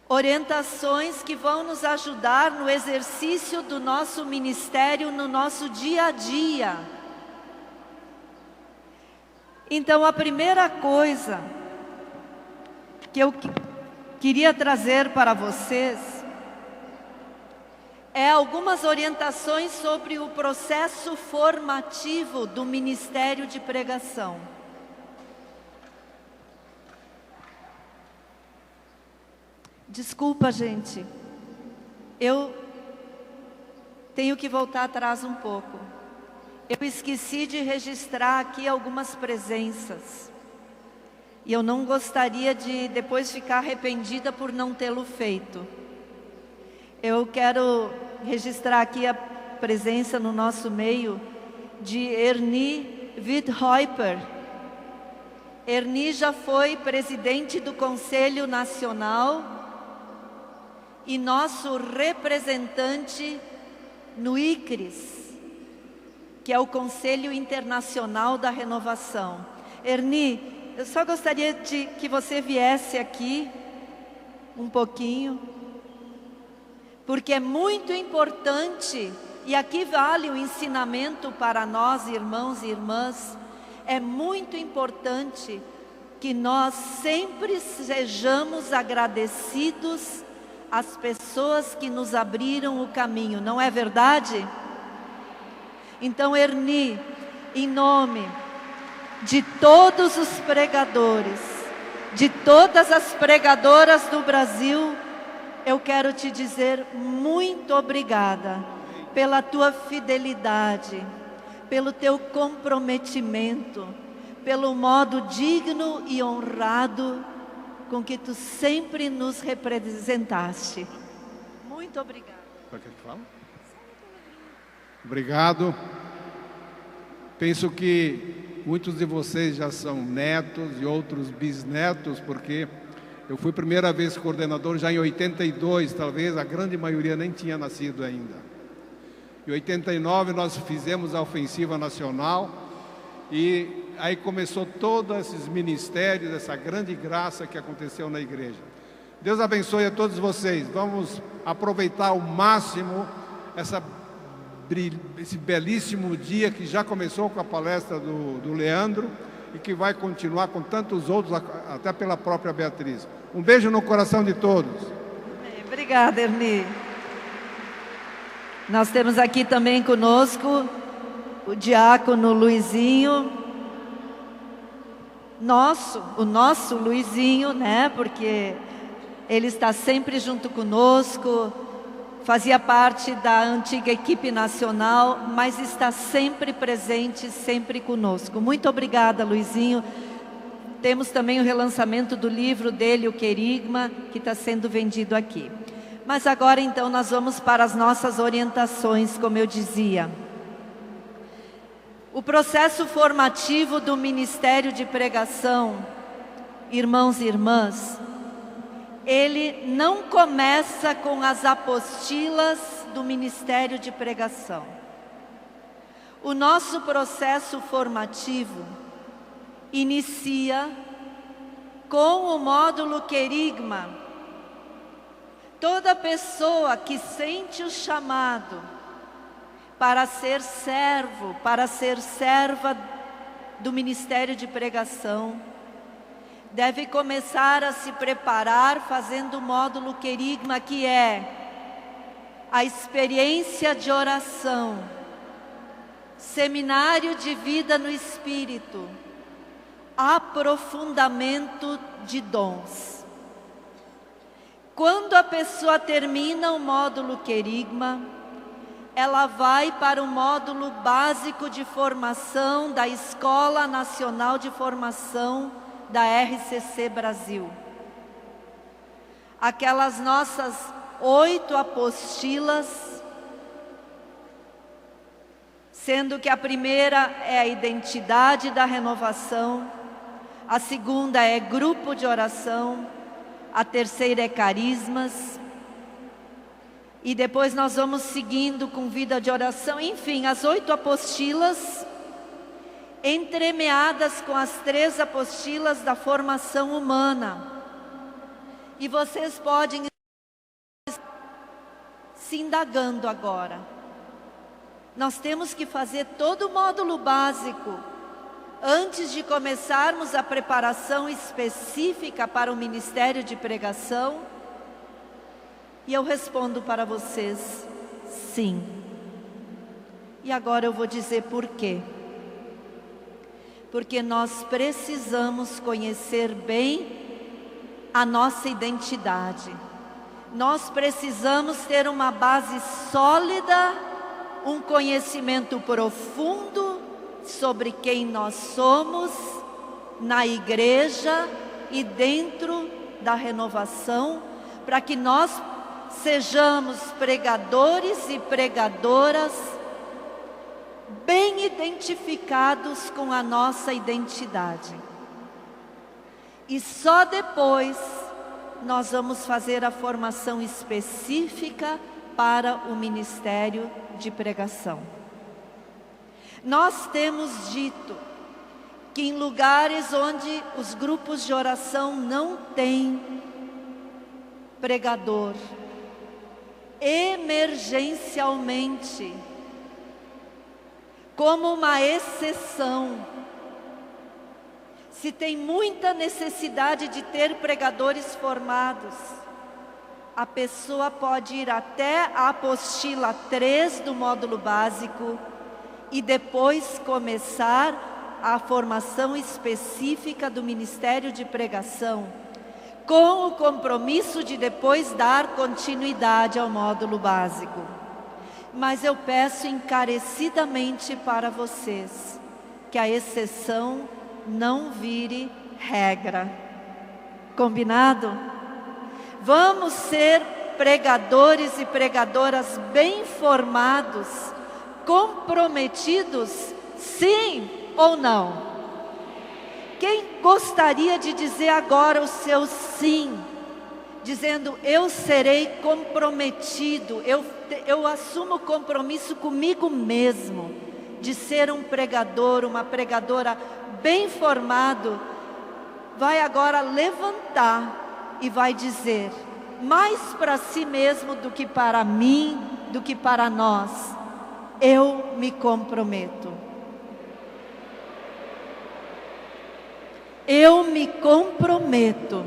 Orientações que vão nos ajudar no exercício do nosso ministério, no nosso dia a dia. Então, a primeira coisa que eu queria trazer para vocês é algumas orientações sobre o processo formativo do ministério de pregação. Desculpa, gente, eu tenho que voltar atrás um pouco. Eu esqueci de registrar aqui algumas presenças. E eu não gostaria de depois ficar arrependida por não tê-lo feito. Eu quero registrar aqui a presença no nosso meio de Ernie Widhäuper. Ernie já foi presidente do Conselho Nacional e nosso representante no ICRIS, que é o Conselho Internacional da Renovação. Ernie, eu só gostaria de que você viesse aqui um pouquinho, porque é muito importante, e aqui vale o ensinamento para nós, irmãos e irmãs, é muito importante que nós sempre sejamos agradecidos às pessoas que nos abriram o caminho, não é verdade? Então, Ernie, em nome de todos os pregadores, de todas as pregadoras do Brasil, eu quero te dizer muito obrigada pela tua fidelidade, pelo teu comprometimento, pelo modo digno e honrado com que tu sempre nos representaste. Muito obrigada. Obrigado. Penso que muitos de vocês já são netos e outros bisnetos, porque eu fui a primeira vez coordenador já em 82, talvez a grande maioria nem tinha nascido ainda. Em 89 nós fizemos a ofensiva nacional e aí começou todos esses ministérios, essa grande graça que aconteceu na igreja. Deus abençoe a todos vocês. Vamos aproveitar ao máximo esse belíssimo dia que já começou com a palestra do Leandro e que vai continuar com tantos outros, até pela própria Beatriz. Um beijo no coração de todos. Obrigada, Ernie. Nós temos aqui também conosco o diácono Luizinho, o nosso Luizinho, né? Porque ele está sempre junto conosco, fazia parte da antiga equipe nacional, mas está sempre presente, sempre conosco. Muito obrigada, Luizinho. Temos também o relançamento do livro dele, o Querigma, que está sendo vendido aqui. Mas agora então nós vamos para as nossas orientações, como eu dizia. O processo formativo do Ministério de Pregação, irmãos e irmãs, ele não começa com as apostilas do Ministério de Pregação. O nosso processo formativo inicia com o módulo Querigma. Toda pessoa que sente o chamado para ser servo, para ser serva do Ministério de Pregação, deve começar a se preparar fazendo o módulo Querigma, que é a experiência de oração, seminário de vida no Espírito, aprofundamento de dons. Quando a pessoa termina o módulo Querigma, ela vai para o módulo básico de formação da Escola Nacional de Formação da RCC Brasil. Aquelas nossas 8 apostilas, sendo que a primeira é a identidade da renovação, a segunda é grupo de oração, a terceira é carismas, e depois nós vamos seguindo com vida de oração. Enfim, as 8 apostilas, entremeadas com as 3 apostilas da formação humana. E vocês podem se indagando agora. Nós temos que fazer todo o módulo básico antes de começarmos a preparação específica para o ministério de pregação? E eu respondo para vocês, sim. E agora eu vou dizer por quê. Porque nós precisamos conhecer bem a nossa identidade. Nós precisamos ter uma base sólida, um conhecimento profundo sobre quem nós somos na igreja e dentro da renovação, para que nós sejamos pregadores e pregadoras bem identificados com a nossa identidade. E só depois nós vamos fazer a formação específica para o ministério de pregação. Nós temos dito que em lugares onde os grupos de oração não têm pregador, emergencialmente, como uma exceção, se tem muita necessidade de ter pregadores formados, a pessoa pode ir até a apostila 3 do módulo básico e depois começar a formação específica do ministério de pregação, com o compromisso de depois dar continuidade ao módulo básico. Mas eu peço encarecidamente para vocês que a exceção não vire regra. Combinado? Vamos ser pregadores e pregadoras bem formados, comprometidos, sim ou não? Quem gostaria de dizer agora o seu sim? Dizendo, eu serei comprometido, eu assumo compromisso comigo mesmo, de ser um pregador, uma pregadora bem formado. Vai agora levantar e vai dizer, mais para si mesmo do que para mim, do que para nós, eu me comprometo. Eu me comprometo.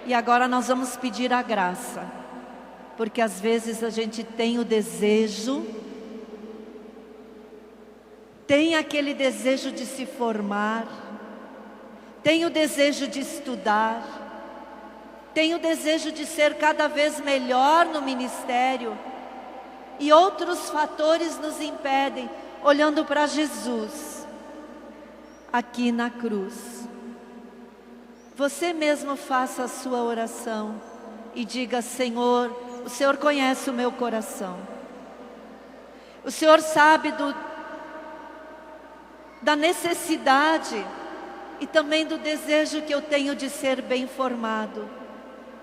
E agora nós vamos pedir a graça, porque às vezes a gente tem o desejo, tem aquele desejo de se formar, tem o desejo de estudar, tem o desejo de ser cada vez melhor no ministério, e outros fatores nos impedem, olhando para Jesus, aqui na cruz. Você mesmo faça a sua oração e diga, Senhor, o Senhor conhece o meu coração. O Senhor sabe da necessidade e também do desejo que eu tenho de ser bem formado.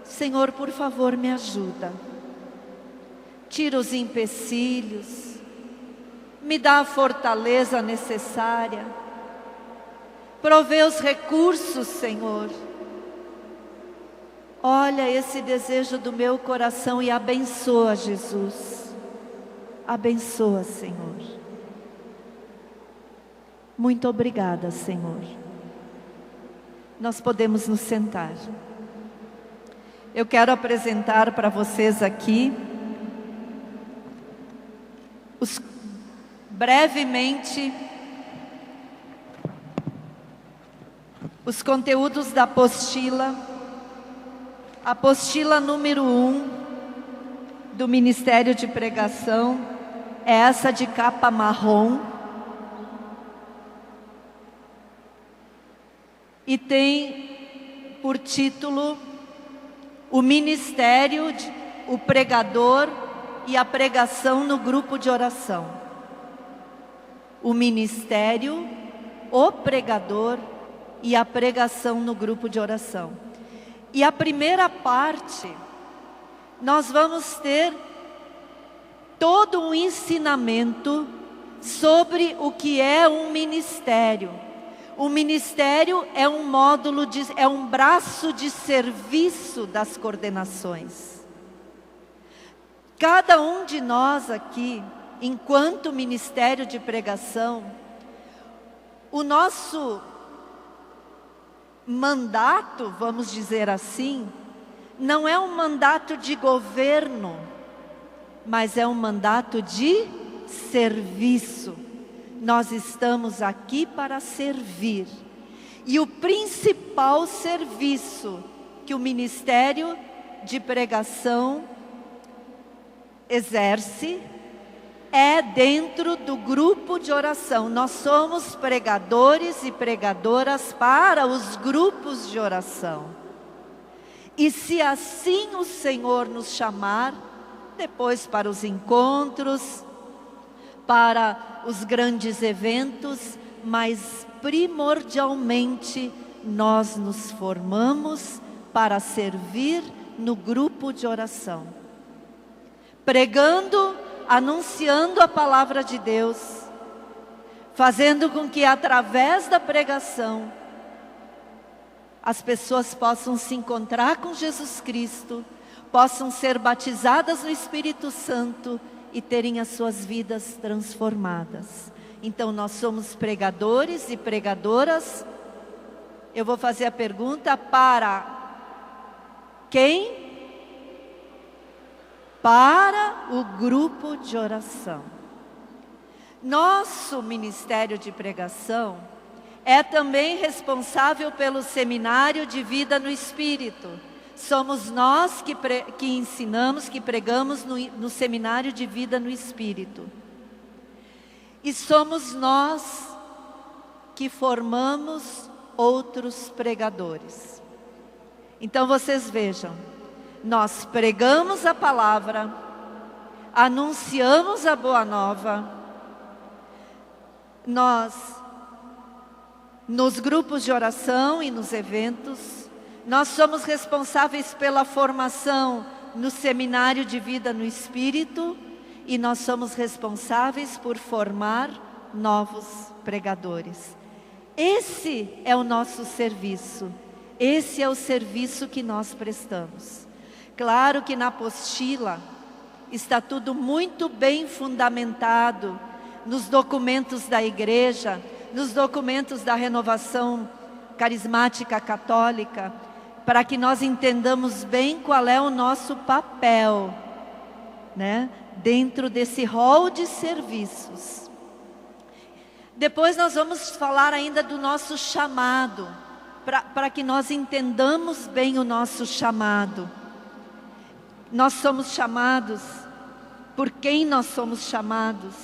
Senhor, por favor, me ajuda. Tira os empecilhos, me dá a fortaleza necessária, provê os recursos, Senhor. Olha esse desejo do meu coração e abençoa, Jesus. Abençoa, Senhor. Muito obrigada, Senhor. Nós podemos nos sentar. Eu quero apresentar para vocês aqui brevemente os conteúdos da apostila. Apostila número 1 do Ministério de Pregação é essa de capa marrom. E tem por título o ministério, o pregador e a pregação no grupo de oração. O ministério, o pregador e a pregação no grupo de oração. E a primeira parte, nós vamos ter todo um ensinamento sobre o que é um ministério. O ministério é um módulo, é um braço de serviço das coordenações. Cada um de nós aqui, enquanto ministério de pregação, o nosso mandato, vamos dizer assim, não é um mandato de governo, mas é um mandato de serviço. Nós estamos aqui para servir. E o principal serviço que o ministério de pregação exerce é dentro do grupo de oração. Nós somos pregadores e pregadoras para os grupos de oração. E se assim o Senhor nos chamar, depois para os encontros, para os grandes eventos, mas primordialmente nós nos formamos para servir no grupo de oração. Pregando, anunciando a palavra de Deus, fazendo com que através da pregação as pessoas possam se encontrar com Jesus Cristo, possam ser batizadas no Espírito Santo e terem as suas vidas transformadas. Então nós somos pregadores e pregadoras. Eu vou fazer a pergunta: para quem? Para o grupo de oração. Nosso ministério de pregação é também responsável pelo seminário de vida no Espírito. Somos nós que ensinamos, que pregamos no seminário de vida no Espírito. E somos nós que formamos outros pregadores. Então vocês vejam, nós pregamos a palavra, anunciamos a boa nova, nós, nos grupos de oração e nos eventos, nós somos responsáveis pela formação no seminário de vida no Espírito, e nós somos responsáveis por formar novos pregadores. Esse é o nosso serviço, esse é o serviço que nós prestamos. Claro que na apostila está tudo muito bem fundamentado, nos documentos da igreja, nos documentos da renovação carismática católica, para que nós entendamos bem qual é o nosso papel, né, dentro desse rol de serviços. Depois nós vamos falar ainda do nosso chamado, para que nós entendamos bem o nosso chamado. Nós somos chamados, por quem nós somos chamados?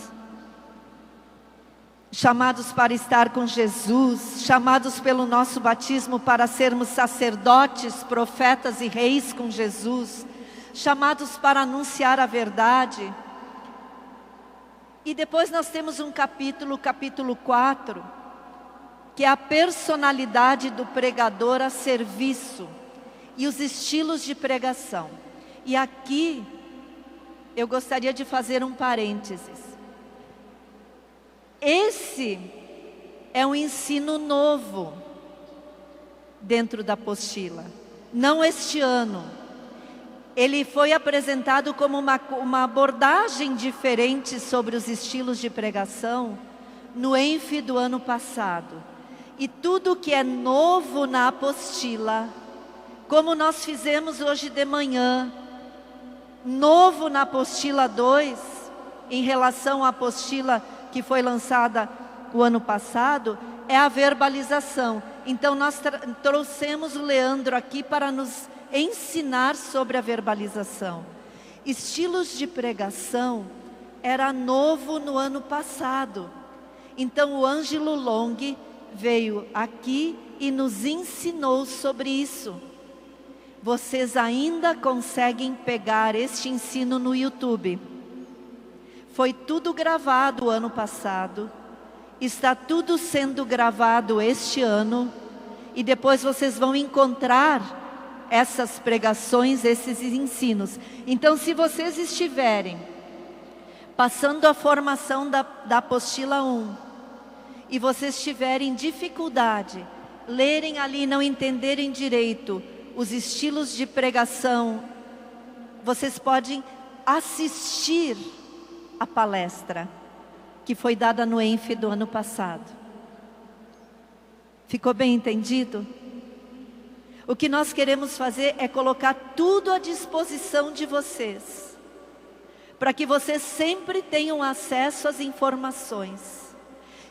Chamados para estar com Jesus, chamados pelo nosso batismo para sermos sacerdotes, profetas e reis com Jesus, chamados para anunciar a verdade. E depois nós temos um capítulo, capítulo 4, que é a personalidade do pregador a serviço e os estilos de pregação. E aqui eu gostaria de fazer um parênteses. Esse é um ensino novo dentro da apostila, não este ano. Ele foi apresentado como uma abordagem diferente sobre os estilos de pregação no ENF do ano passado. E tudo que é novo na apostila, como nós fizemos hoje de manhã, novo na apostila 2, em relação à apostila que foi lançada o ano passado, é a verbalização. Então nós trouxemos o Leandro aqui para nos ensinar sobre a verbalização. Estilos de pregação era novo no ano passado. Então o Ângelo Long veio aqui e nos ensinou sobre isso. Vocês ainda conseguem pegar este ensino no YouTube. Foi tudo gravado ano passado, está tudo sendo gravado este ano, e depois vocês vão encontrar essas pregações, esses ensinos. Então, se vocês estiverem passando a formação da apostila 1, e vocês tiverem dificuldade, lerem ali e não entenderem direito os estilos de pregação, vocês podem assistir a palestra que foi dada no ENF do ano passado. Ficou bem entendido? O que nós queremos fazer é colocar tudo à disposição de vocês, para que vocês sempre tenham acesso às informações,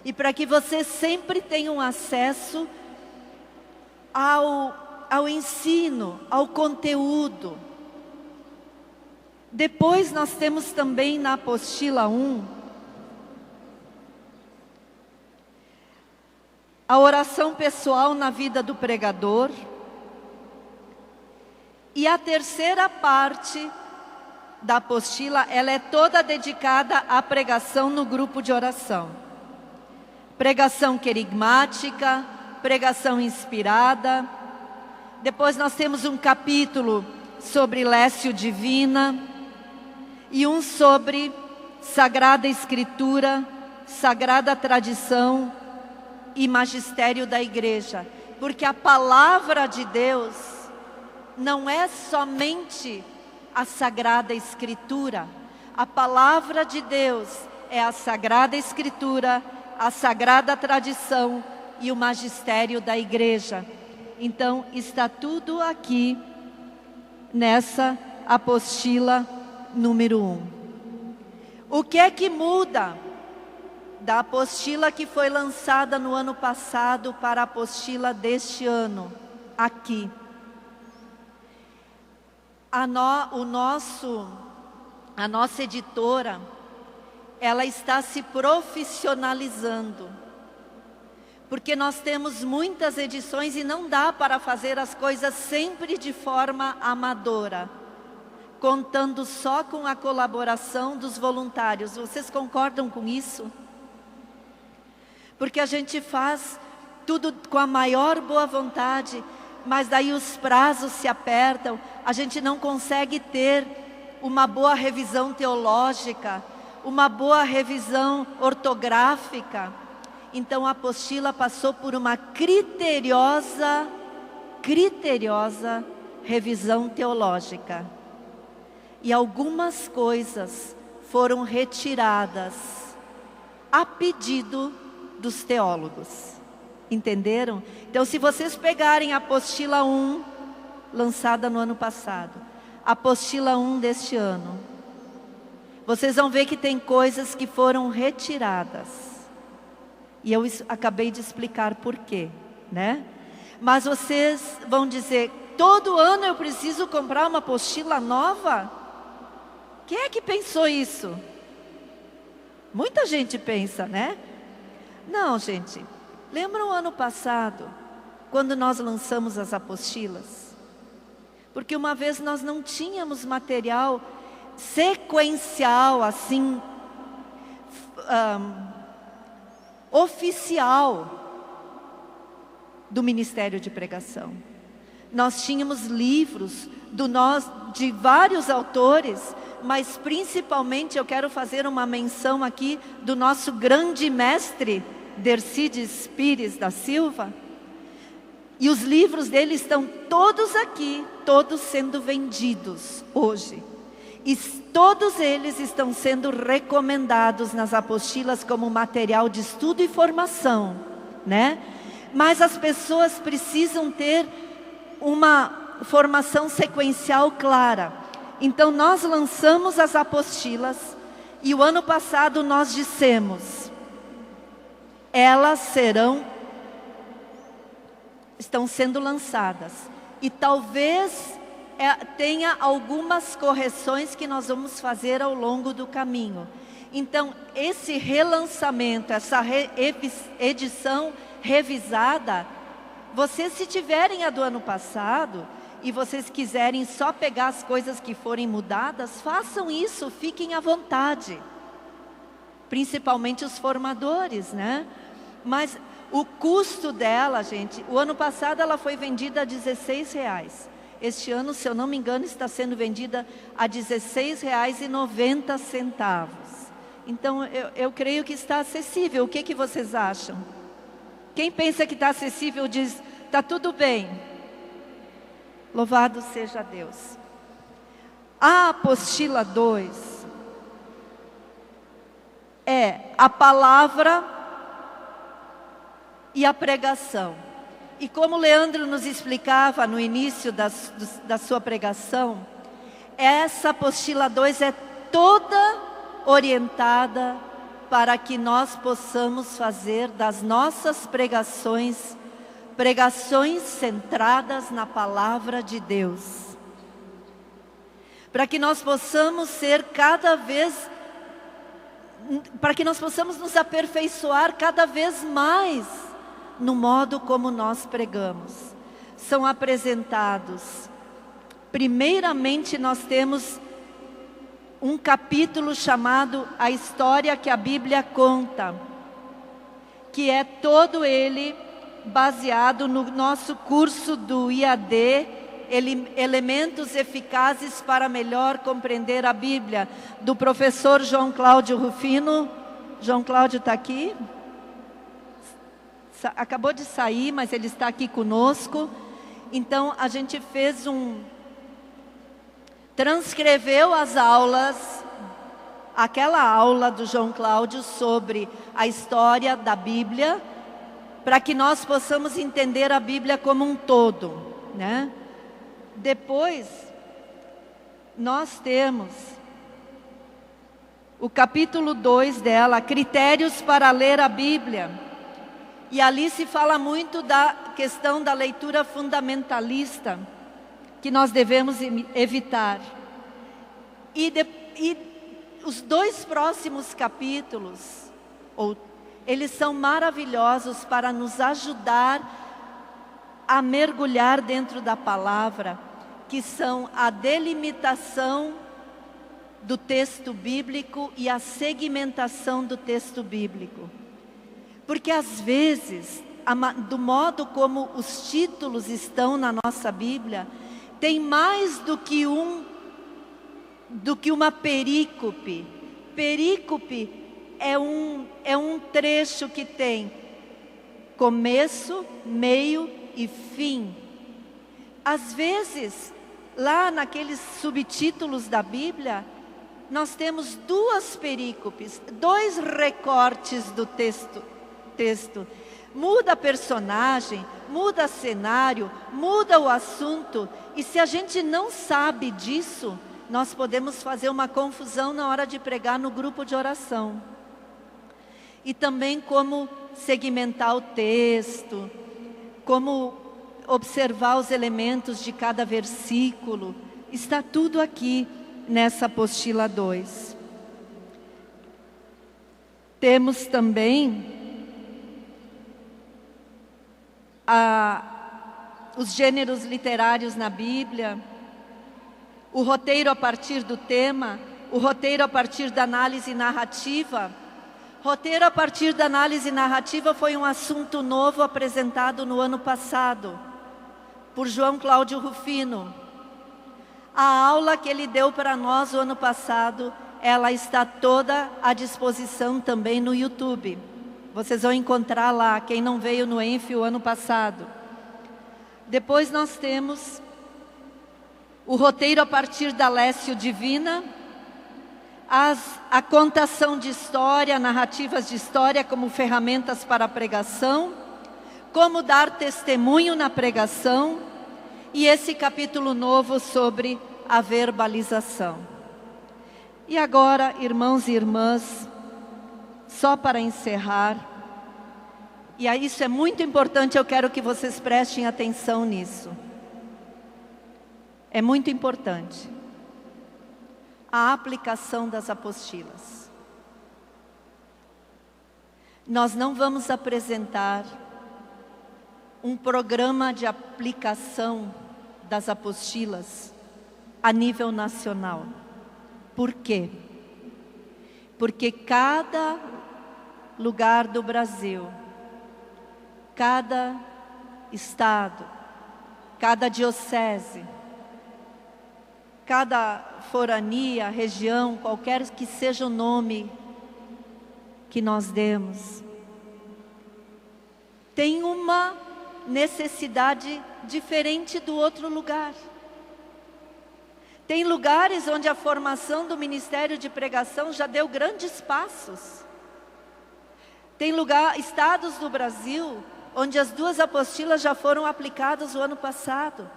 e para que vocês sempre tenham acesso ao ensino, ao conteúdo. Depois nós temos também na apostila 1, a oração pessoal na vida do pregador. E a terceira parte da apostila, ela é toda dedicada à pregação no grupo de oração. Pregação querigmática, pregação inspirada. Depois nós temos um capítulo sobre Lécio Divina e um sobre Sagrada Escritura, Sagrada Tradição e Magistério da Igreja. Porque a palavra de Deus não é somente a Sagrada Escritura. A palavra de Deus é a Sagrada Escritura, a Sagrada Tradição e o Magistério da Igreja. Então está tudo aqui nessa apostila número 1. O que é que muda da apostila que foi lançada no ano passado para a apostila deste ano? Aqui. A nossa editora, ela está se profissionalizando, porque nós temos muitas edições e não dá para fazer as coisas sempre de forma amadora, contando só com a colaboração dos voluntários. Vocês concordam com isso? Porque a gente faz tudo com a maior boa vontade, mas daí os prazos se apertam, a gente não consegue ter uma boa revisão teológica, uma boa revisão ortográfica. Então a apostila passou por uma criteriosa revisão teológica. E algumas coisas foram retiradas a pedido dos teólogos. Entenderam? Então, se vocês pegarem a apostila 1, lançada no ano passado, a apostila 1 deste ano, vocês vão ver que tem coisas que foram retiradas. E eu acabei de explicar por quê, né? Mas vocês vão dizer, todo ano eu preciso comprar uma apostila nova? Quem é que pensou isso? Muita gente pensa, né? Não, gente. Lembram o ano passado, quando nós lançamos as apostilas? Porque uma vez nós não tínhamos material sequencial, assim, oficial do Ministério de Pregação. Nós tínhamos livros de vários autores, mas principalmente eu quero fazer uma menção aqui do nosso grande mestre, Dercides Pires da Silva, e os livros dele estão todos aqui, todos sendo vendidos hoje, e todos eles estão sendo recomendados nas apostilas como material de estudo e formação, né? Mas as pessoas precisam ter uma formação sequencial clara. Então nós lançamos as apostilas, e o ano passado nós dissemos, elas estão sendo lançadas, e talvez tenha algumas correções que nós vamos fazer ao longo do caminho. Então esse relançamento, essa edição revisada, vocês, se tiverem a do ano passado e vocês quiserem só pegar as coisas que forem mudadas, façam isso, fiquem à vontade, principalmente os formadores, né? Mas o custo dela, gente, o ano passado ela foi vendida a R$16. Este ano, se eu não me engano, está sendo vendida a R$16,90. Então, eu creio que está acessível. O que vocês acham? Quem pensa que está acessível diz, está tudo bem. Louvado seja Deus. A apostila 2 é a palavra e a pregação. E como Leandro nos explicava no início da sua pregação, essa apostila 2 é toda orientada para que nós possamos fazer das nossas pregações centradas na palavra de Deus. Para que nós possamos ser para que nós possamos nos aperfeiçoar cada vez mais no modo como nós pregamos. São apresentados. Primeiramente, nós temos um capítulo chamado A História que a Bíblia Conta, que é todo ele baseado no nosso curso do IAD, Elementos Eficazes para Melhor Compreender a Bíblia, do professor João Cláudio Rufino. João Cláudio está aqui? Acabou de sair, mas ele está aqui conosco. Então, a gente transcreveu as aulas, aquela aula do João Cláudio sobre a história da Bíblia, para que nós possamos entender a Bíblia como um todo, né? Depois, nós temos o capítulo 2 dela, Critérios para ler a Bíblia. E ali se fala muito da questão da leitura fundamentalista, que nós devemos evitar. E os 2 próximos capítulos, eles são maravilhosos para nos ajudar a mergulhar dentro da palavra, que são a delimitação do texto bíblico e a segmentação do texto bíblico. Porque às vezes, do modo como os títulos estão na nossa Bíblia, tem mais do que uma perícope. Perícope é um trecho que tem começo, meio e fim. Às vezes, lá naqueles subtítulos da Bíblia, nós temos 2 perícopes, 2 recortes do texto. Muda personagem, muda cenário, muda o assunto. E se a gente não sabe disso, nós podemos fazer uma confusão na hora de pregar no grupo de oração. E também como segmentar o texto, como observar os elementos de cada versículo. Está tudo aqui nessa apostila 2. Temos também os gêneros literários na Bíblia, o roteiro a partir do tema, o roteiro a partir da análise narrativa. Roteiro a partir da análise narrativa foi um assunto novo apresentado no ano passado, por João Cláudio Rufino. A aula que ele deu para nós o ano passado, ela está toda à disposição também no YouTube. Vocês vão encontrar lá, quem não veio no ENF o ano passado. Depois nós temos o roteiro a partir da Lécio Divina, a contação de história, narrativas de história como ferramentas para a pregação, como dar testemunho na pregação, e esse capítulo novo sobre a verbalização. E agora, irmãos e irmãs, só para encerrar, e isso é muito importante, eu quero que vocês prestem atenção nisso. É muito importante. A aplicação das apostilas. Nós não vamos apresentar um programa de aplicação das apostilas a nível nacional. Por quê? Porque cada lugar do Brasil, cada estado, cada diocese, cada forania, região, qualquer que seja o nome que nós demos, tem uma necessidade diferente do outro lugar. Tem lugares onde a formação do ministério de pregação já deu grandes passos. Tem estados do Brasil onde as 2 apostilas já foram aplicadas o ano passado.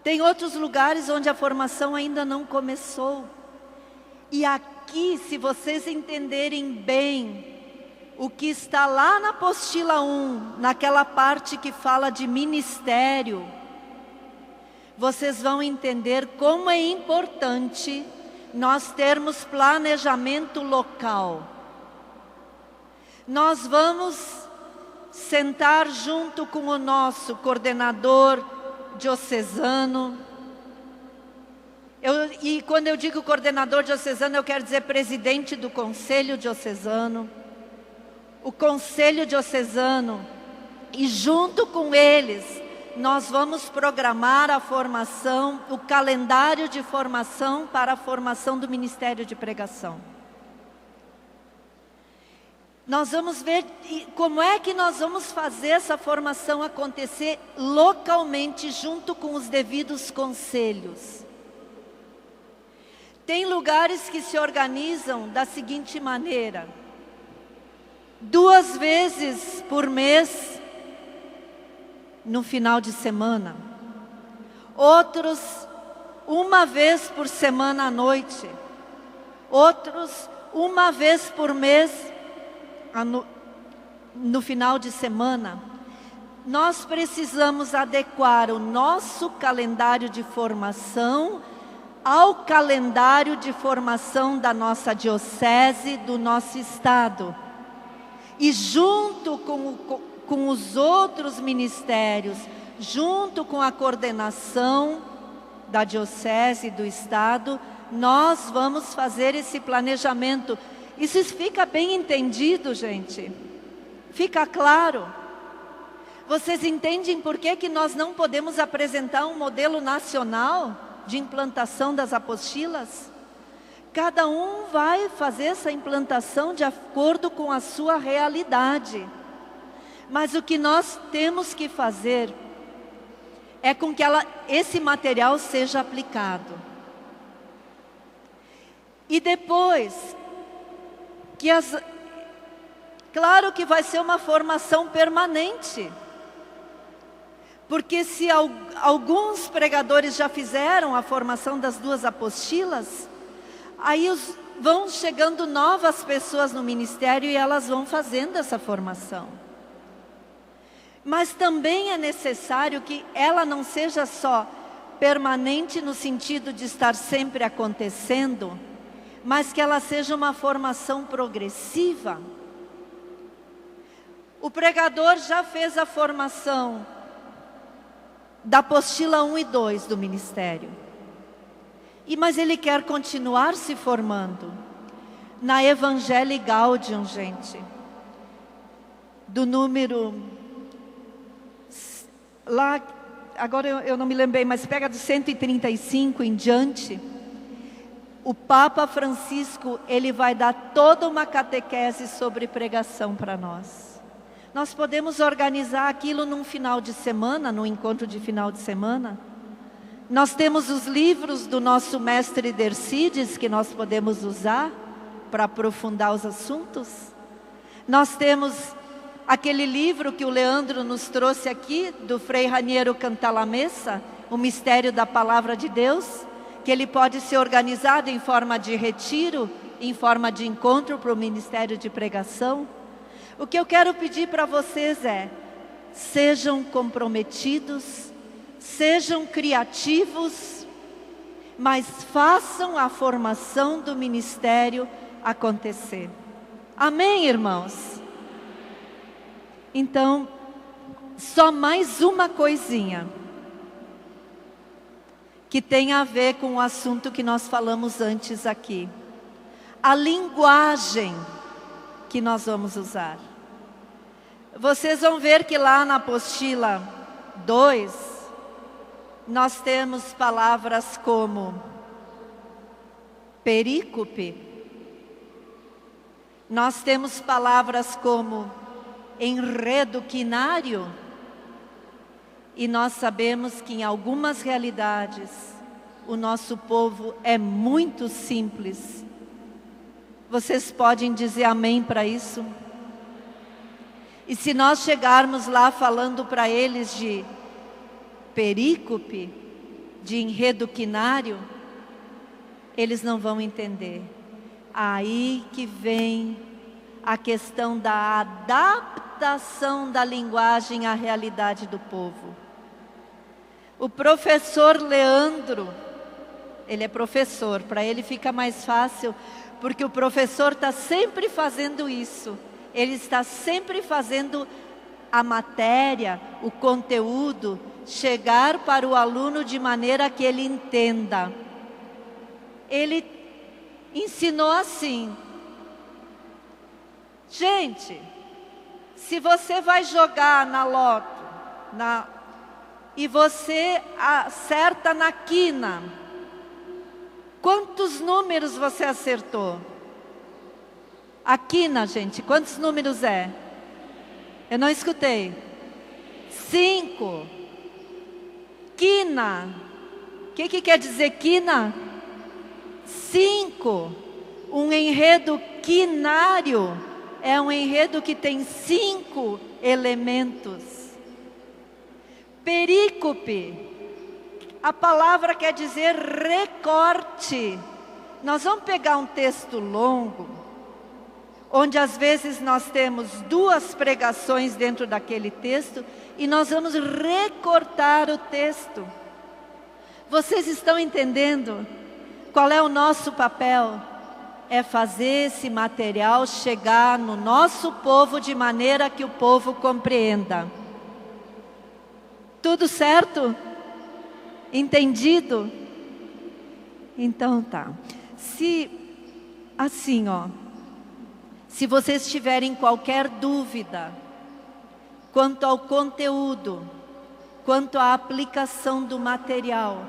Tem outros lugares onde a formação ainda não começou. E aqui, se vocês entenderem bem o que está lá na apostila 1, naquela parte que fala de ministério, vocês vão entender como é importante nós termos planejamento local. Nós vamos sentar junto com o nosso coordenador diocesano. E quando eu digo coordenador diocesano, eu quero dizer presidente do conselho diocesano. O conselho diocesano, e junto com eles, nós vamos programar a formação, o calendário de formação para a formação do ministério de pregação. Nós vamos ver como é que nós vamos fazer essa formação acontecer localmente, junto com os devidos conselhos. Tem lugares que se organizam da seguinte maneira: 2 vezes por mês, no final de semana. Outros, 1 vez por semana à noite. Outros, 1 vez por mês, no final de semana. Nós precisamos adequar o nosso calendário de formação ao calendário de formação da nossa diocese, do nosso estado. E junto com os outros ministérios, junto com a coordenação da diocese, do estado, nós vamos fazer esse planejamento. Isso fica bem entendido, gente? Fica claro? Vocês entendem por que nós não podemos apresentar um modelo nacional de implantação das apostilas? Cada um vai fazer essa implantação de acordo com a sua realidade. Mas o que nós temos que fazer é com que esse material seja aplicado. E depois, claro que vai ser uma formação permanente. Porque se alguns pregadores já fizeram a formação das 2 apostilas, aí vão chegando novas pessoas no ministério e elas vão fazendo essa formação. Mas também é necessário que ela não seja só permanente no sentido de estar sempre acontecendo, mas que ela seja uma formação progressiva. O pregador já fez a formação da apostila 1 e 2 do ministério. Mas ele quer continuar se formando na Evangelii Gaudium, gente. Do número... Lá, agora eu não me lembrei, mas pega do 135 em diante. O Papa Francisco, ele vai dar toda uma catequese sobre pregação para nós. Nós podemos organizar aquilo num final de semana, num encontro de final de semana. Nós temos os livros do nosso mestre Dercides, que nós podemos usar para aprofundar os assuntos. Nós temos aquele livro que o Leandro nos trouxe aqui, do Frei Raniero Cantalamessa, o mistério da palavra de Deus, que ele pode ser organizado em forma de retiro, em forma de encontro para o ministério de pregação. O que eu quero pedir para vocês é: sejam comprometidos, sejam criativos, mas façam a formação do ministério acontecer. Amém, irmãos? Então, só mais uma coisinha que tem a ver com o assunto que nós falamos antes aqui. A linguagem que nós vamos usar. Vocês vão ver que lá na apostila 2, nós temos palavras como perícope, nós temos palavras como enredo quinário, e nós sabemos que em algumas realidades o nosso povo é muito simples. Vocês podem dizer amém para isso? E se nós chegarmos lá falando para eles de perícope, de enredo quinário, eles não vão entender. Aí que vem a questão da adaptação da linguagem à realidade do povo. O professor Leandro, ele é professor, para ele fica mais fácil, porque o professor está sempre fazendo isso. Ele está sempre fazendo a matéria, o conteúdo, chegar para o aluno de maneira que ele entenda. Ele ensinou assim: gente, se você vai jogar na loto, e você acerta na quina, quantos números você acertou? A quina, gente, quantos números é? Eu não escutei. 5. Quina. O que quer dizer quina? 5. Um enredo quinário é um enredo que tem 5 elementos. Perícope, a palavra quer dizer recorte. Nós vamos pegar um texto longo, onde às vezes nós temos 2 pregações dentro daquele texto, e nós vamos recortar o texto. Vocês estão entendendo qual é o nosso papel? É fazer esse material chegar no nosso povo de maneira que o povo compreenda. Tudo certo? Entendido? Então tá. Se vocês tiverem qualquer dúvida quanto ao conteúdo, quanto à aplicação do material,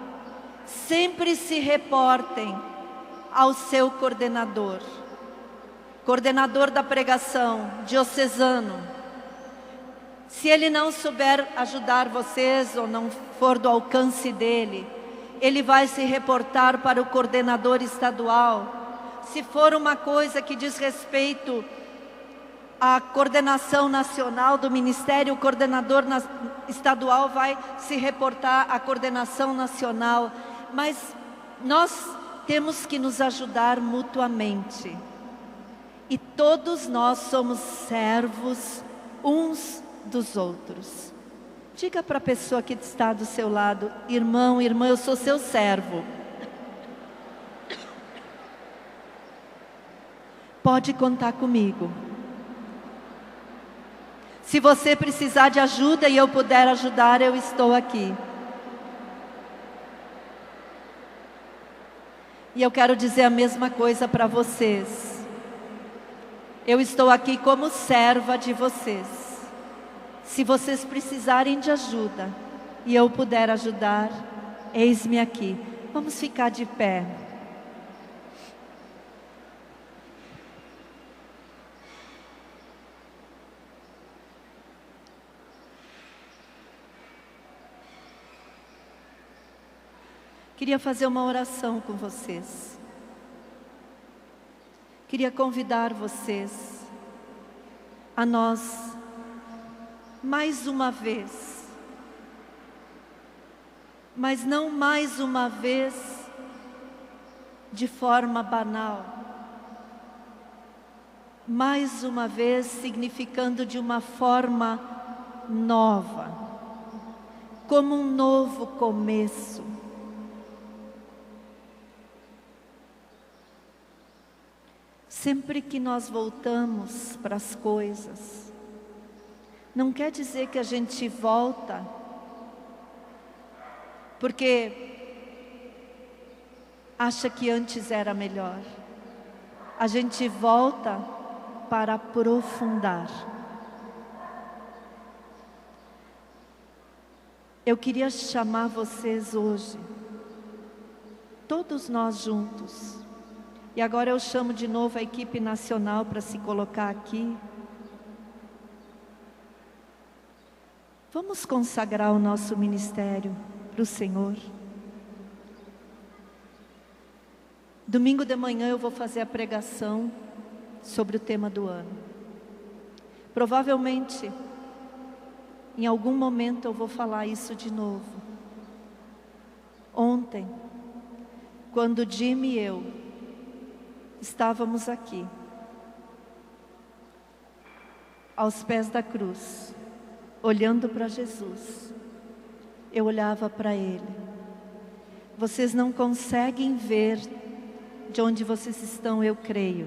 sempre se reportem ao seu coordenador da pregação, diocesano. Se ele não souber ajudar vocês ou não for do alcance dele, ele vai se reportar para o coordenador estadual. Se for uma coisa que diz respeito à coordenação nacional do ministério, o coordenador estadual vai se reportar à coordenação nacional. Mas nós temos que nos ajudar mutuamente. E todos nós somos servos uns dos outros. Diga para a pessoa que está do seu lado: irmão, irmã, eu sou seu servo. Pode contar comigo. Se você precisar de ajuda e eu puder ajudar, eu estou aqui. E eu quero dizer a mesma coisa para vocês. Eu estou aqui como serva de vocês. Se vocês precisarem de ajuda e eu puder ajudar, eis-me aqui. Vamos ficar de pé. Queria fazer uma oração com vocês. Queria convidar vocês a nós, mais uma vez, mas não mais uma vez de forma banal, mais uma vez significando de uma forma nova, como um novo começo. Sempre que nós voltamos para as coisas, não quer dizer que a gente volta porque acha que antes era melhor. A gente volta para aprofundar. Eu queria chamar vocês hoje, todos nós juntos. E agora eu chamo de novo a equipe nacional para se colocar aqui. Vamos consagrar o nosso ministério para o Senhor. Domingo de manhã eu vou fazer a pregação sobre o tema do ano. Provavelmente, em algum momento eu vou falar isso de novo. Ontem, quando Jimmy e eu estávamos aqui, aos pés da cruz, olhando para Jesus, eu olhava para Ele. Vocês não conseguem ver de onde vocês estão, eu creio.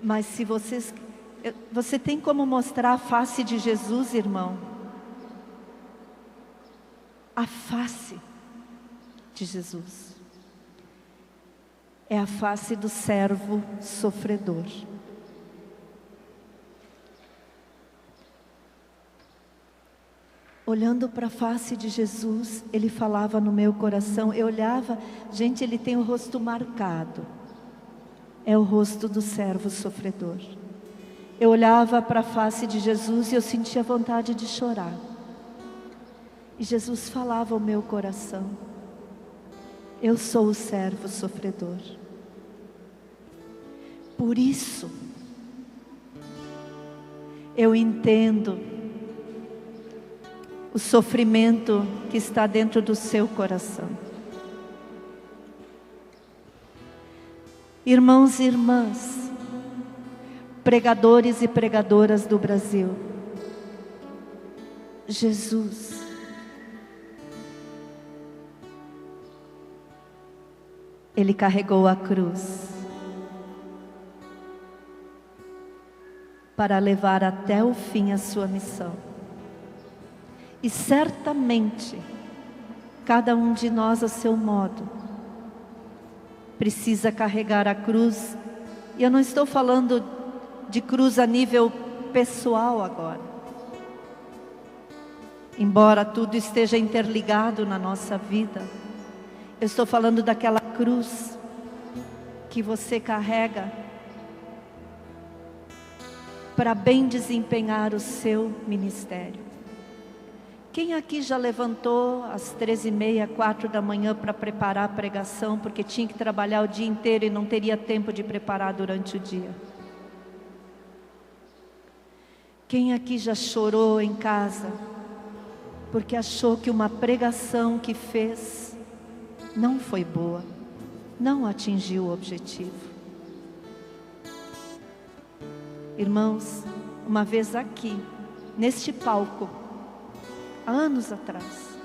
Mas se você tem como mostrar a face de Jesus, irmão? A face de Jesus é a face do servo sofredor. Olhando para a face de Jesus, Ele falava no meu coração. Eu olhava, gente, Ele tem o rosto marcado. É o rosto do servo sofredor. Eu olhava para a face de Jesus e eu sentia vontade de chorar. E Jesus falava ao meu coração: eu sou o servo sofredor. Por isso, eu entendo o sofrimento que está dentro do seu coração. Irmãos e irmãs, pregadores e pregadoras do Brasil, Jesus Ele carregou a cruz para levar até o fim a sua missão. E certamente, cada um de nós a seu modo, precisa carregar a cruz. E eu não estou falando de cruz a nível pessoal agora. Embora tudo esteja interligado na nossa vida, eu estou falando daquela cruz que você carrega para bem desempenhar o seu ministério. Quem aqui já levantou às 3h30, 4 da manhã para preparar a pregação, porque tinha que trabalhar o dia inteiro e não teria tempo de preparar durante o dia? Quem aqui já chorou em casa, porque achou que uma pregação que fez não foi boa, não atingiu o objetivo? Irmãos, uma vez aqui, neste palco, há anos atrás,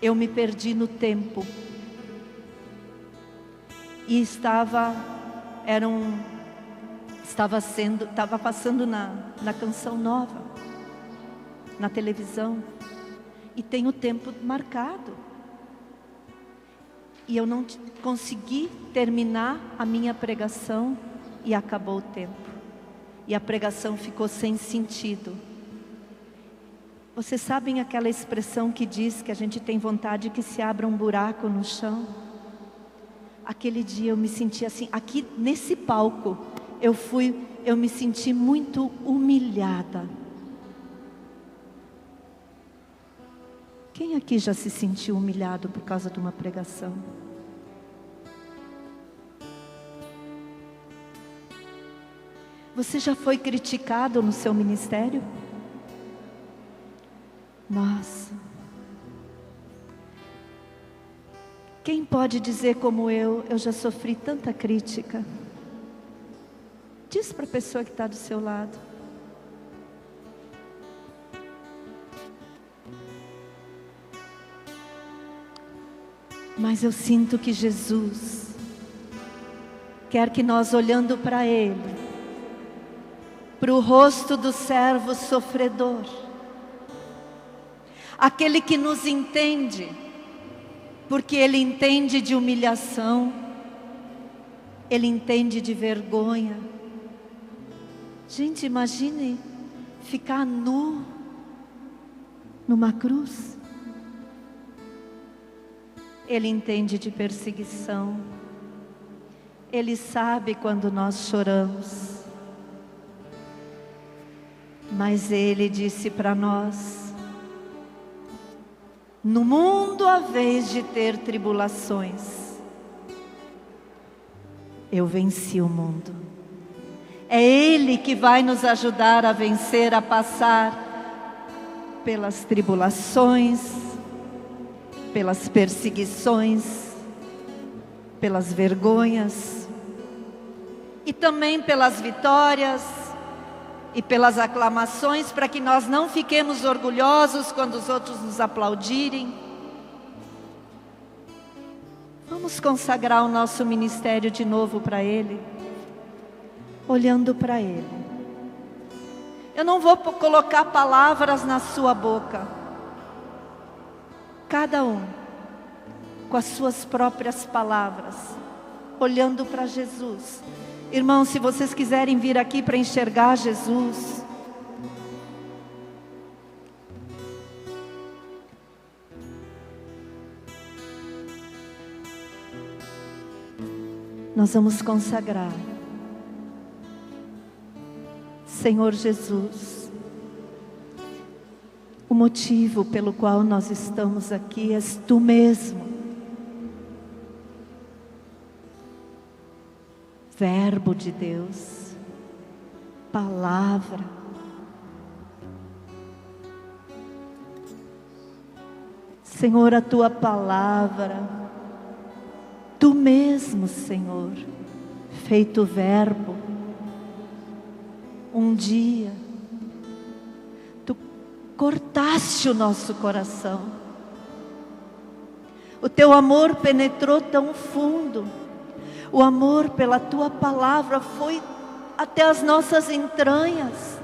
eu me perdi no tempo e estava passando na Canção Nova, na televisão, e tem o tempo marcado, e eu não consegui terminar a minha pregação e acabou o tempo, e a pregação ficou sem sentido. Vocês sabem aquela expressão que diz que a gente tem vontade que se abra um buraco no chão? Aquele dia eu me senti assim, aqui nesse palco, eu me senti muito humilhada. Quem aqui já se sentiu humilhado por causa de uma pregação? Você já foi criticado no seu ministério? Nossa, quem pode dizer como eu já sofri tanta crítica? Diz para a pessoa que está do seu lado. Mas eu sinto que Jesus quer que nós, olhando para Ele, para o rosto do servo sofredor, aquele que nos entende, porque Ele entende de humilhação, Ele entende de vergonha. Gente, imagine ficar nu numa cruz. Ele entende de perseguição, Ele sabe quando nós choramos, mas Ele disse para nós: No mundo haveis de ter tribulações. Eu venci o mundo. É Ele que vai nos ajudar a vencer, a passar pelas tribulações, pelas perseguições, pelas vergonhas, e também pelas vitórias e pelas aclamações, para que nós não fiquemos orgulhosos quando os outros nos aplaudirem. Vamos consagrar o nosso ministério de novo para Ele, olhando para Ele. Eu não vou colocar palavras na sua boca, cada um com as suas próprias palavras, olhando para Jesus. Irmãos, se vocês quiserem vir aqui para enxergar Jesus, nós vamos consagrar. Senhor Jesus, o motivo pelo qual nós estamos aqui és Tu mesmo. Verbo de Deus, palavra. Senhor, a Tua palavra, Tu mesmo, Senhor, feito verbo, um dia, Tu cortaste o nosso coração. O Teu amor penetrou tão fundo. O amor pela Tua palavra foi até as nossas entranhas.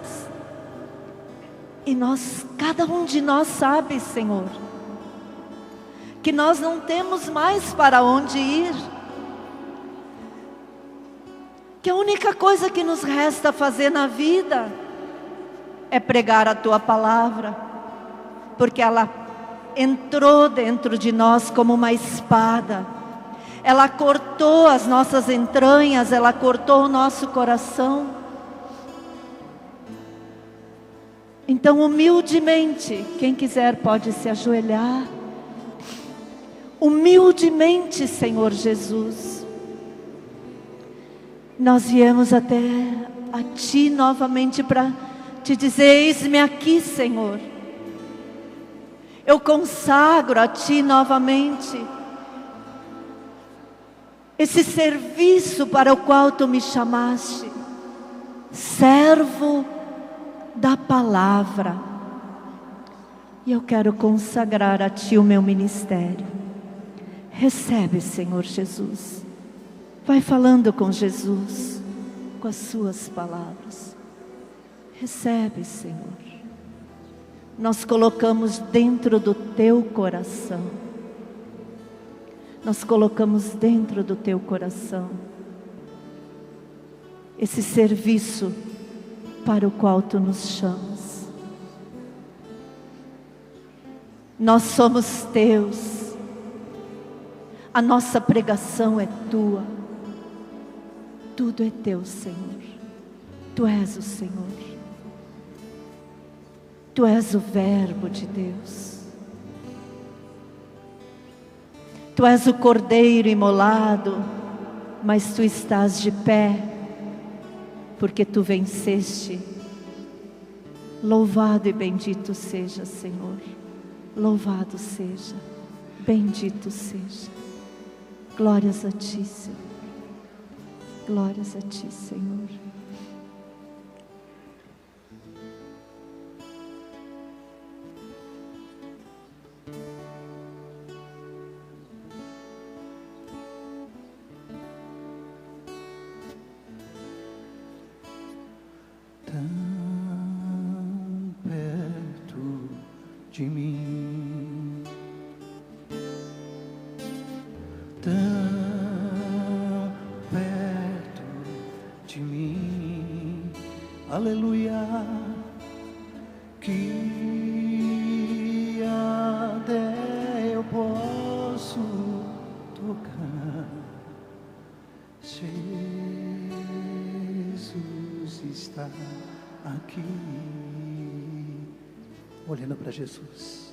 E nós, cada um de nós sabe, Senhor, que nós não temos mais para onde ir. Que a única coisa que nos resta fazer na vida é pregar a Tua palavra, porque ela entrou dentro de nós como uma espada. Ela cortou as nossas entranhas, ela cortou o nosso coração. Então, humildemente, quem quiser pode se ajoelhar. Humildemente, Senhor Jesus, nós viemos até a Ti novamente para Te dizer: eis-me aqui, Senhor. Eu consagro a Ti novamente esse serviço para o qual Tu me chamaste, servo da palavra. E eu quero consagrar a Ti o meu ministério. Recebe, Senhor Jesus. Vai falando com Jesus, com as Suas palavras. Recebe, Senhor. Nós colocamos dentro do Teu coração. Nós colocamos dentro do Teu coração esse serviço para o qual Tu nos chamas. Nós somos Teus. A nossa pregação é Tua. Tudo é Teu, Senhor. Tu és o Senhor. Tu és o Verbo de Deus. Tu és o Cordeiro imolado, mas Tu estás de pé, porque Tu venceste. Louvado e bendito seja, Senhor. Louvado seja, bendito seja. Glórias a Ti, Senhor. Glórias a Ti, Senhor. De mim, tão perto de mim, aleluia, que até eu posso tocar. Jesus está aqui. Olhando para Jesus.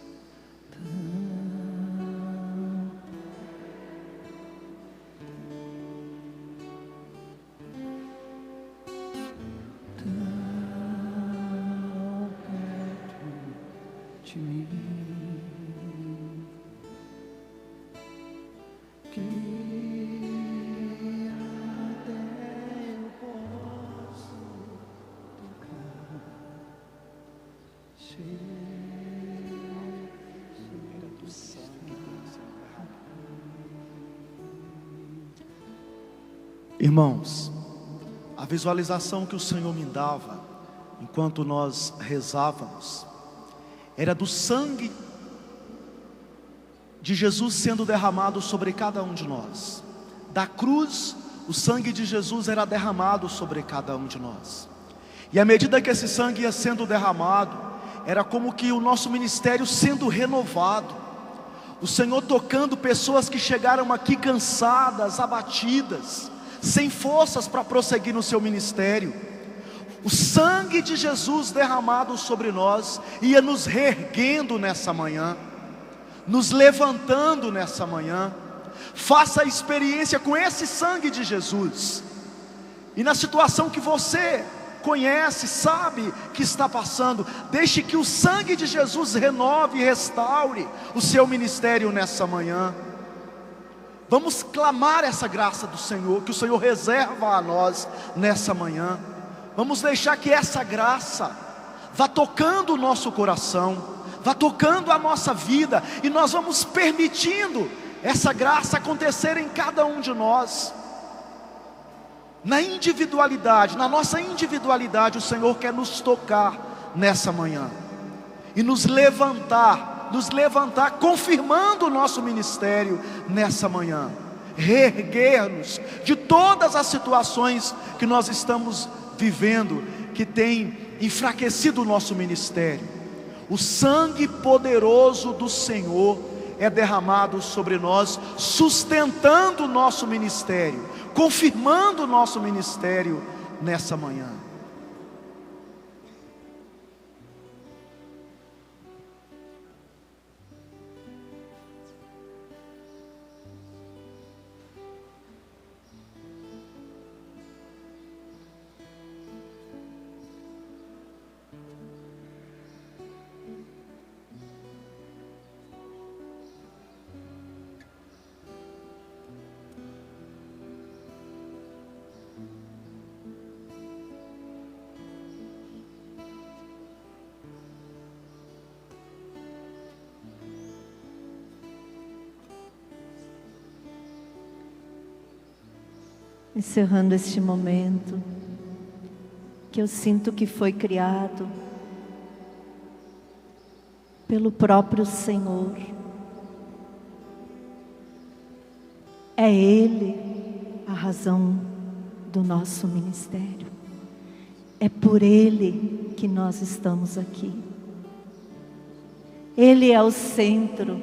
de mim, que até eu posso tocar. Irmãos, a visualização que o Senhor me dava enquanto nós rezávamos era do sangue de Jesus sendo derramado sobre cada um de nós. Da cruz, o sangue de Jesus era derramado sobre cada um de nós. E à medida que esse sangue ia sendo derramado, era como que o nosso ministério sendo renovado. O Senhor tocando pessoas que chegaram aqui cansadas, abatidas, sem forças para prosseguir no seu ministério. O sangue de Jesus derramado sobre nós ia nos reerguendo nessa manhã, nos levantando nessa manhã. Faça a experiência com esse sangue de Jesus. E na situação que você conhece, sabe que está passando, deixe que o sangue de Jesus renove e restaure o seu ministério nessa manhã. Vamos clamar essa graça do Senhor, que o Senhor reserva a nós nessa manhã. Vamos deixar que essa graça vá tocando o nosso coração, vá tocando a nossa vida, e nós vamos permitindo essa graça acontecer em cada um de nós. Na individualidade, na nossa individualidade, o Senhor quer nos tocar nessa manhã e nos levantar, confirmando o nosso ministério nessa manhã, reerguer-nos de todas as situações que nós estamos vivendo, que tem enfraquecido o nosso ministério. O sangue poderoso do Senhor é derramado sobre nós, sustentando o nosso ministério, confirmando o nosso ministério nessa manhã. Encerrando este momento, que eu sinto que foi criado pelo próprio Senhor. É Ele a razão do nosso ministério. É por Ele que nós estamos aqui. Ele é o centro.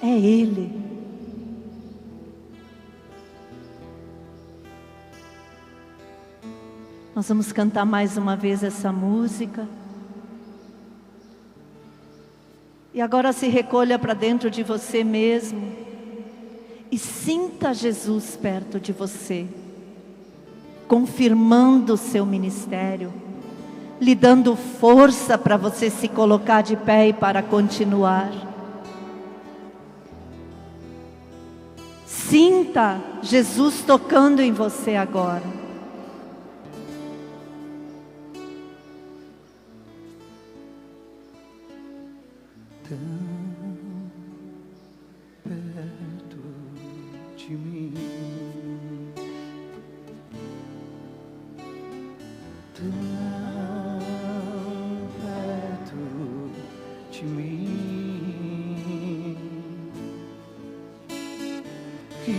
É Ele. Nós vamos cantar mais uma vez essa música. E agora se recolha para dentro de você mesmo e sinta Jesus perto de você, confirmando o seu ministério, lhe dando força para você se colocar de pé e para continuar. Sinta Jesus tocando em você agora. Perto de mim, tão perto de mim, que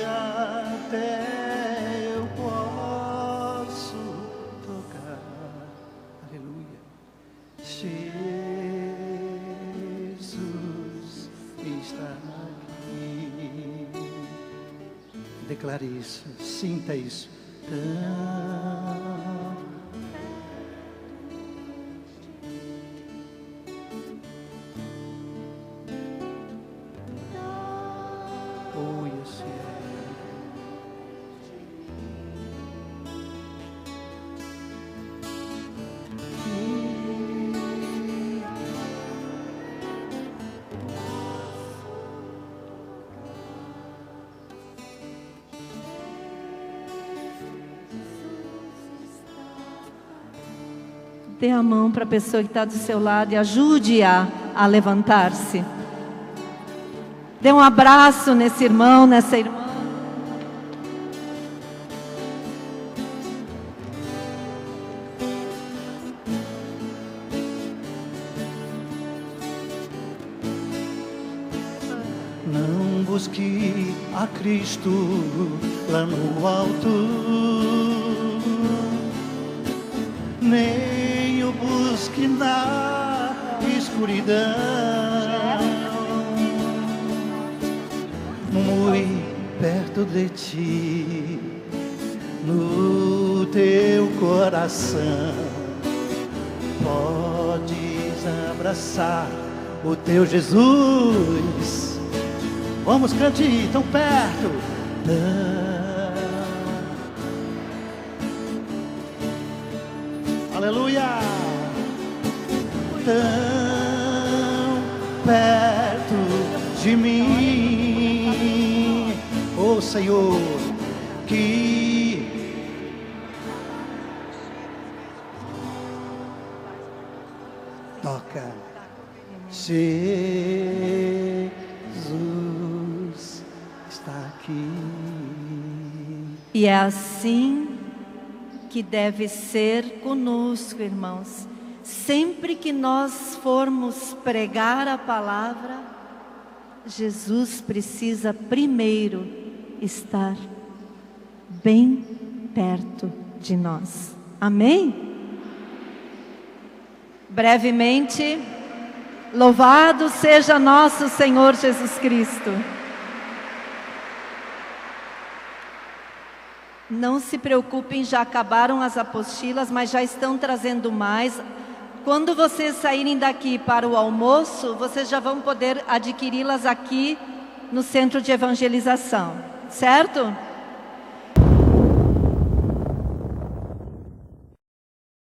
até eu posso tocar. Aleluia. Jesus está aqui. Declare isso, sinta isso. Oh, yes, yes. Dê a mão para a pessoa que está do seu lado e ajude-a a levantar-se. Dê um abraço nesse irmão, nessa irmã. Não busque a Cristo lá no alto, nem o busque na escuridão. Muito perto de ti, no teu coração, podes abraçar o teu Jesus. Vamos, cante, tão perto. Aleluia. Tão perto de mim, oh Senhor, que toca. Jesus está aqui. E é assim que deve ser conosco, irmãos. Sempre que nós formos pregar a palavra, Jesus precisa primeiro estar bem perto de nós. Amém? Brevemente, louvado seja nosso Senhor Jesus Cristo. Não se preocupem, já acabaram as apostilas, mas já estão trazendo mais. Quando vocês saírem daqui para o almoço, vocês já vão poder adquiri-las aqui no centro de evangelização, certo?